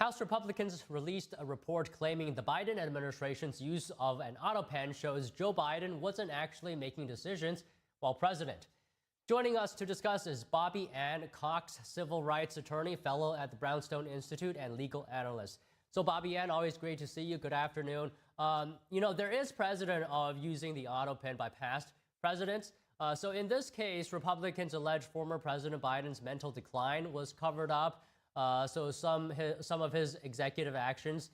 House Republicans released a report claiming the Biden administration's use of an auto pen shows Joe Biden wasn't actually making decisions while president. Joining us to discuss is Bobby Ann Cox, civil rights attorney, fellow at the Brownstone Institute, and legal analyst. So Bobby Ann, always great to see you. Good afternoon. There is precedent of using the auto pen by past presidents. So in this case, Republicans allege former President Biden's mental decline was covered up. So some of his executive actions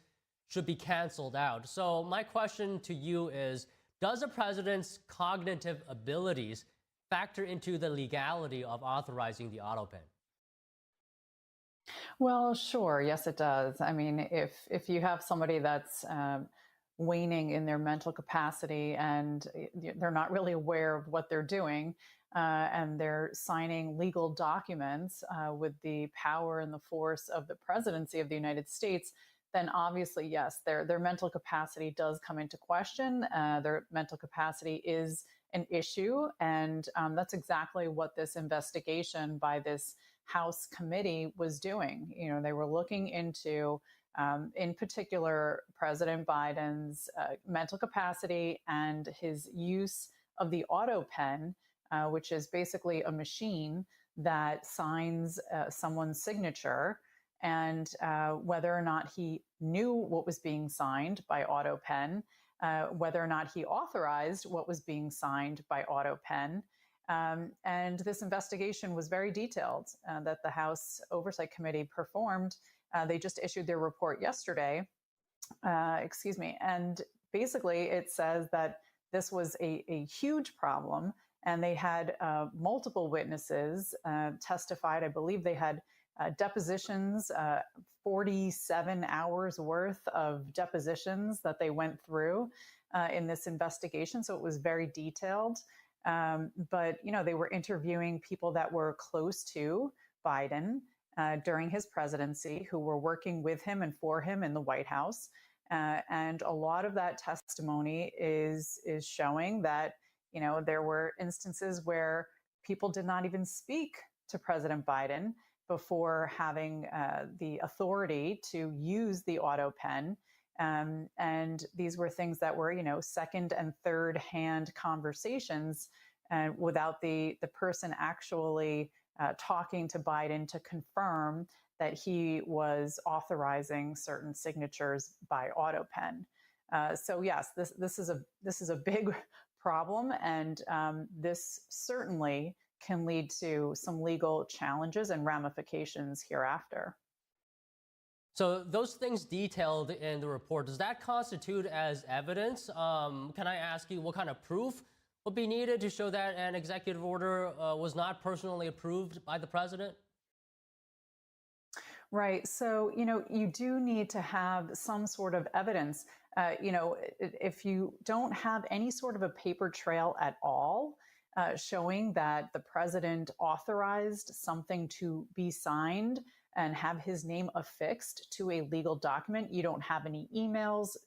should be canceled out. So my question to you is, does a president's cognitive abilities factor into the legality of authorizing the auto pen? Well, sure. Yes, it does. I mean, if you have somebody that's waning in their mental capacity and they're not really aware of what they're doing, and they're signing legal documents with the power and the force of the presidency of the United States, then obviously, yes, their mental capacity does come into question. Their mental capacity is an issue, and that's exactly what this investigation by this House committee was doing. They were looking into, in particular, President Biden's mental capacity and his use of the auto pen, which is basically a machine that signs someone's signature, and whether or not he knew what was being signed by auto pen, whether or not he authorized what was being signed by auto pen. And this investigation was very detailed that the House Oversight Committee performed. They just issued their report yesterday, and basically it says that this was a huge problem, and they had multiple witnesses testified. I believe they had depositions, 47 hours worth of depositions that they went through in this investigation. So it was very detailed. But they were interviewing people that were close to Biden during his presidency, who were working with him and for him in the White House. And a lot of that testimony is showing that, there were instances where people did not even speak to President Biden before having the authority to use the auto pen. And these were things that were, second and third hand conversations without the person actually talking to Biden to confirm that he was authorizing certain signatures by auto pen. So yes, this is a big problem, and this certainly can lead to some legal challenges and ramifications hereafter. So those things detailed in the report, does that constitute as evidence? Can I ask you what kind of proof would be needed to show that an executive order was not personally approved by the president? Right. So, you do need to have some sort of evidence. If you don't have any sort of a paper trail at all, showing that the president authorized something to be signed and have his name affixed to a legal document. You don't have any emails,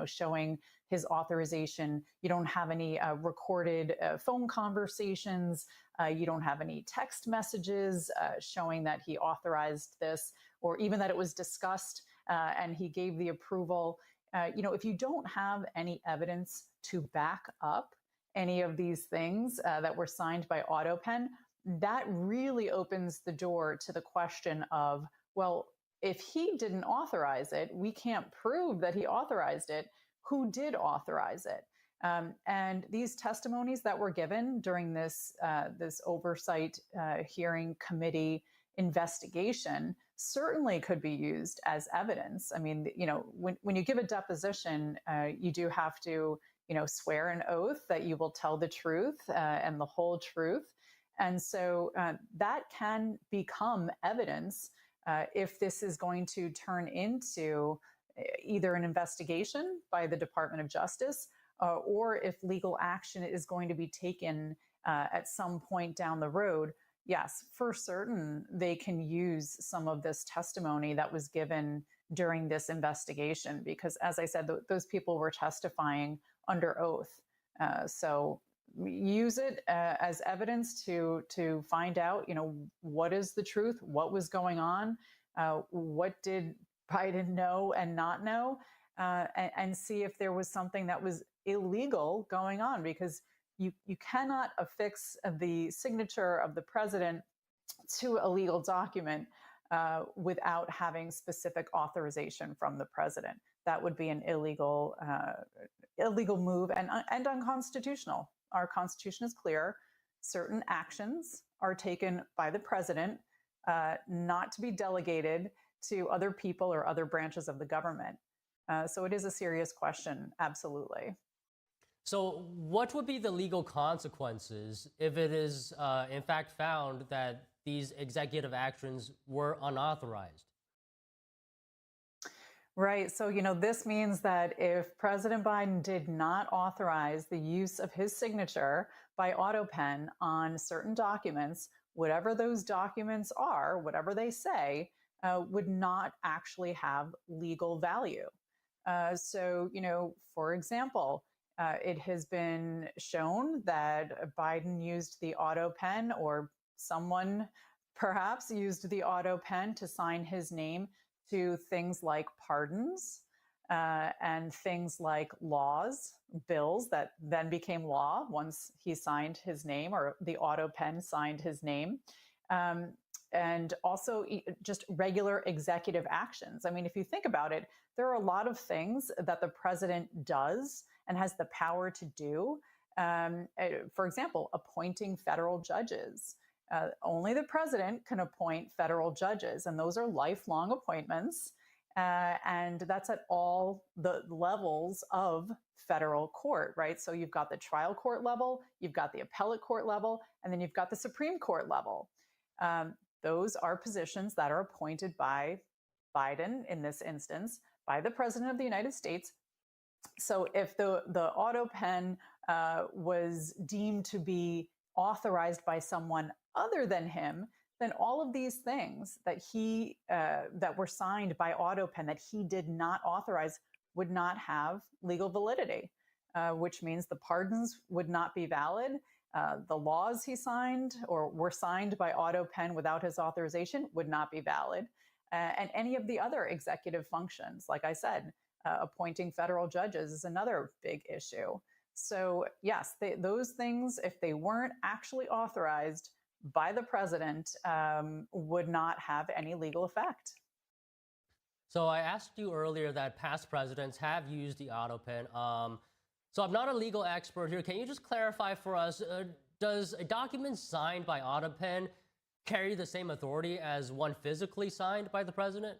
showing his authorization. You don't have any recorded phone conversations. You don't have any text messages showing that he authorized this, or even that it was discussed and he gave the approval. If you don't have any evidence to back up any of these things that were signed by auto pen, that really opens the door to the question of, well, if he didn't authorize it, we can't prove that he authorized it. Who did authorize it? And these testimonies that were given during this oversight hearing committee investigation certainly could be used as evidence. I mean, when you give a deposition, you do have to, swear an oath that you will tell the truth and the whole truth. And so that can become evidence if this is going to turn into either an investigation by the Department of Justice or if legal action is going to be taken at some point down the road. Yes, for certain, they can use some of this testimony that was given during this investigation because, as I said, those people were testifying under oath. So use it as evidence to find out, what is the truth, what was going on, what did Biden know and not know, and see if there was something that was illegal going on, because you cannot affix the signature of the president to a legal document without having specific authorization from the president. That would be an illegal move and unconstitutional. Our Constitution is clear. Certain actions are taken by the president, not to be delegated to other people or other branches of the government. So it is a serious question, absolutely. So what would be the legal consequences if it is, in fact, found that these executive actions were unauthorized? Right. So, this means that if President Biden did not authorize the use of his signature by AutoPen on certain documents, whatever those documents are, whatever they say, would not actually have legal value. So, for example, it has been shown that Biden used the AutoPen, or someone perhaps used the AutoPen to sign his name to things like pardons and things like laws, bills that then became law once he signed his name, or the AutoPen signed his name. And also just regular executive actions. I mean, if you think about it, there are a lot of things that the president does and has the power to do. For example, appointing federal judges. Only the president can appoint federal judges, and those are lifelong appointments. And that's at all the levels of federal court, right? So you've got the trial court level, you've got the appellate court level, and then you've got the Supreme Court level. Those are positions that are appointed by Biden, in this instance, by the President of the United States. So if the AutoPen was deemed to be authorized by someone other than him, then all of these things that that were signed by AutoPen that he did not authorize would not have legal validity, which means the pardons would not be valid. The laws he signed or were signed by AutoPen without his authorization would not be valid. And any of the other executive functions, like I said, appointing federal judges is another big issue. So yes, those things, if they weren't actually authorized by the president, would not have any legal effect. So I asked you earlier that past presidents have used the AutoPen. So I'm not a legal expert here. Can you just clarify for us, does a document signed by AutoPen carry the same authority as one physically signed by the president?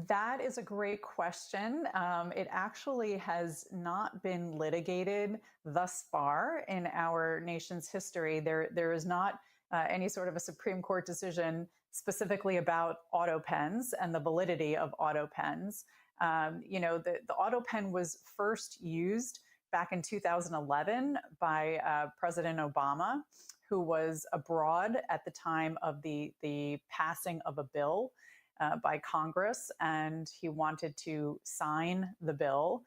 That is a great question. It actually has not been litigated thus far in our nation's history. There is not any sort of a Supreme Court decision specifically about AutoPens and the validity of AutoPens. The AutoPen was first used back in 2011 by President Obama, who was abroad at the time of the passing of a bill by Congress, and he wanted to sign the bill,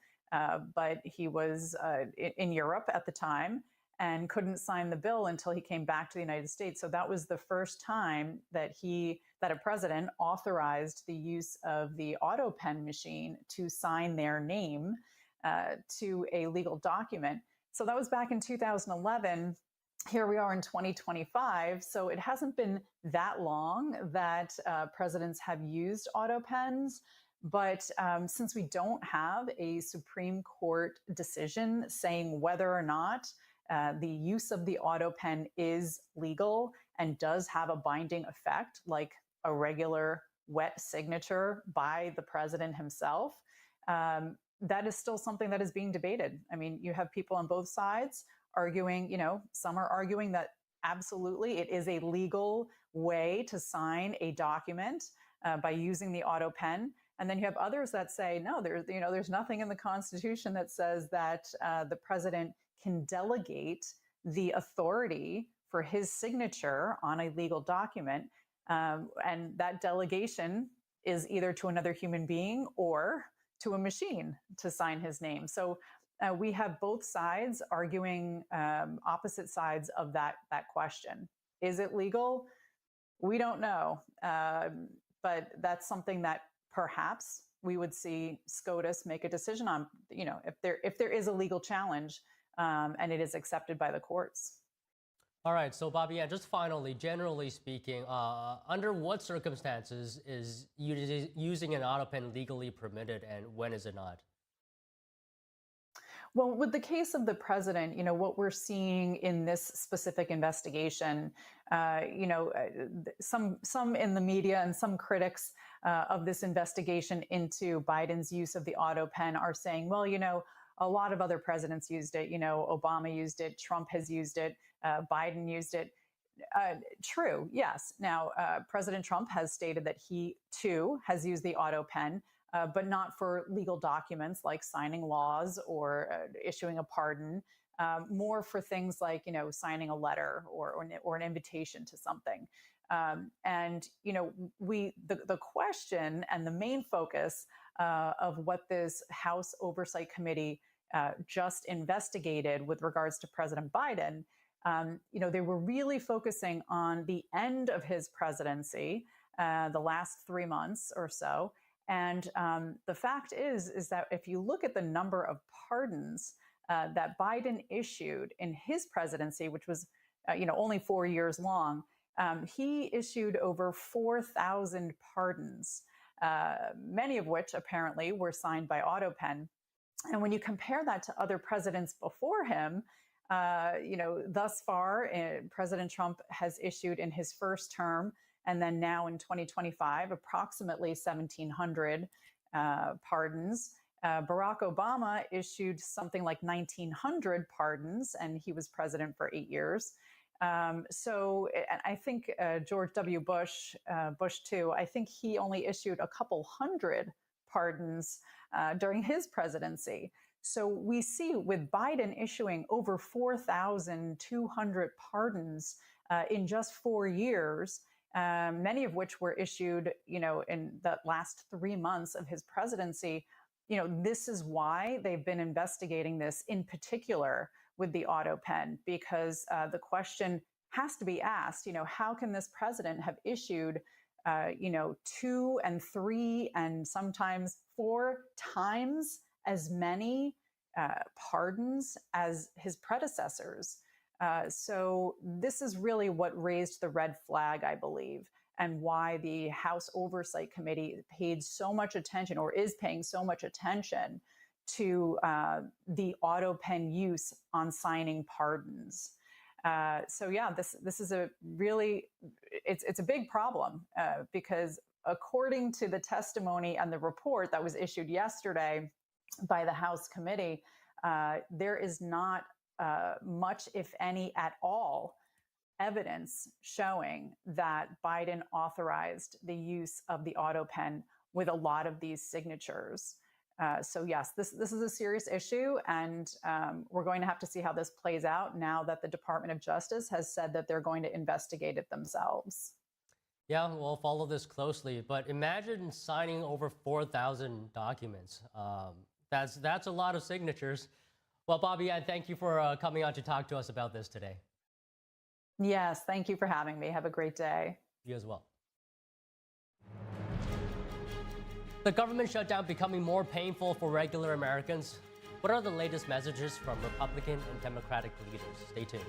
but he was in Europe at the time and couldn't sign the bill until he came back to the United States. So that was the first time that a president authorized the use of the AutoPen machine to sign their name to a legal document. So that was back in 2011. Here we are in 2025, so it hasn't been that long that presidents have used AutoPens, but since we don't have a Supreme Court decision saying whether or not the use of the AutoPen is legal and does have a binding effect, like a regular wet signature by the president himself, that is still something that is being debated. I mean, you have people on both sides arguing, some are arguing that absolutely it is a legal way to sign a document by using the AutoPen. And then you have others that say, no, there's nothing in the Constitution that says that the president can delegate the authority for his signature on a legal document. And that delegation is either to another human being or to a machine to sign his name. So we have both sides arguing opposite sides of that question. Is it legal? We don't know. but that's something that perhaps we would see SCOTUS make a decision on, if there is a legal challenge and it is accepted by the courts. All right, so Bobby, just finally, generally speaking, under what circumstances is using an auto pen legally permitted, and when is it not? Well, with the case of the president, what we're seeing in this specific investigation, some in the media and some critics of this investigation into Biden's use of the auto pen are saying, well, a lot of other presidents used it. Obama used it, Trump has used it, Biden used it. True, yes. Now, President Trump has stated that he, too, has used the auto pen, but not for legal documents like signing laws or issuing a pardon, more for things like, signing a letter or an invitation to something. And the question and the main focus of what this House Oversight Committee just investigated with regards to President Biden, they were really focusing on the end of his presidency, the last 3 months or so. And the fact is that if you look at the number of pardons that Biden issued in his presidency, which was only 4 years long, he issued over 4,000 pardons, many of which apparently were signed by auto pen. And when you compare that to other presidents before him, thus far, President Trump has issued in his first term, and then now in 2025, approximately 1,700 pardons. Barack Obama issued something like 1,900 pardons, and he was president for 8 years. So I think George W. Bush, Bush too, I think he only issued a couple hundred pardons during his presidency. So we see with Biden issuing over 4,200 pardons in just 4 years, many of which were issued, in the last 3 months of his presidency. This is why they've been investigating this in particular with the auto pen, because the question has to be asked, how can this president have issued, 2 and 3 and sometimes 4 times as many pardons as his predecessors? So this is really what raised the red flag, I believe, and why the House Oversight Committee paid so much attention, or is paying so much attention, to the auto pen use on signing pardons. So yeah, this is a really, it's a big problem because according to the testimony and the report that was issued yesterday by the House committee, there is not much, if any, at all, evidence showing that Biden authorized the use of the auto pen with a lot of these signatures. So yes, this is a serious issue, and we're going to have to see how this plays out now that the Department of Justice has said that they're going to investigate it themselves. Yeah, we'll follow this closely, but imagine signing over 4,000 documents. That's a lot of signatures. Well, Bobby, I thank you for coming on to talk to us about this today. Yes, thank you for having me. Have a great day. You as well. The government shutdown becoming more painful for regular Americans. What are the latest messages from Republican and Democratic leaders? Stay tuned.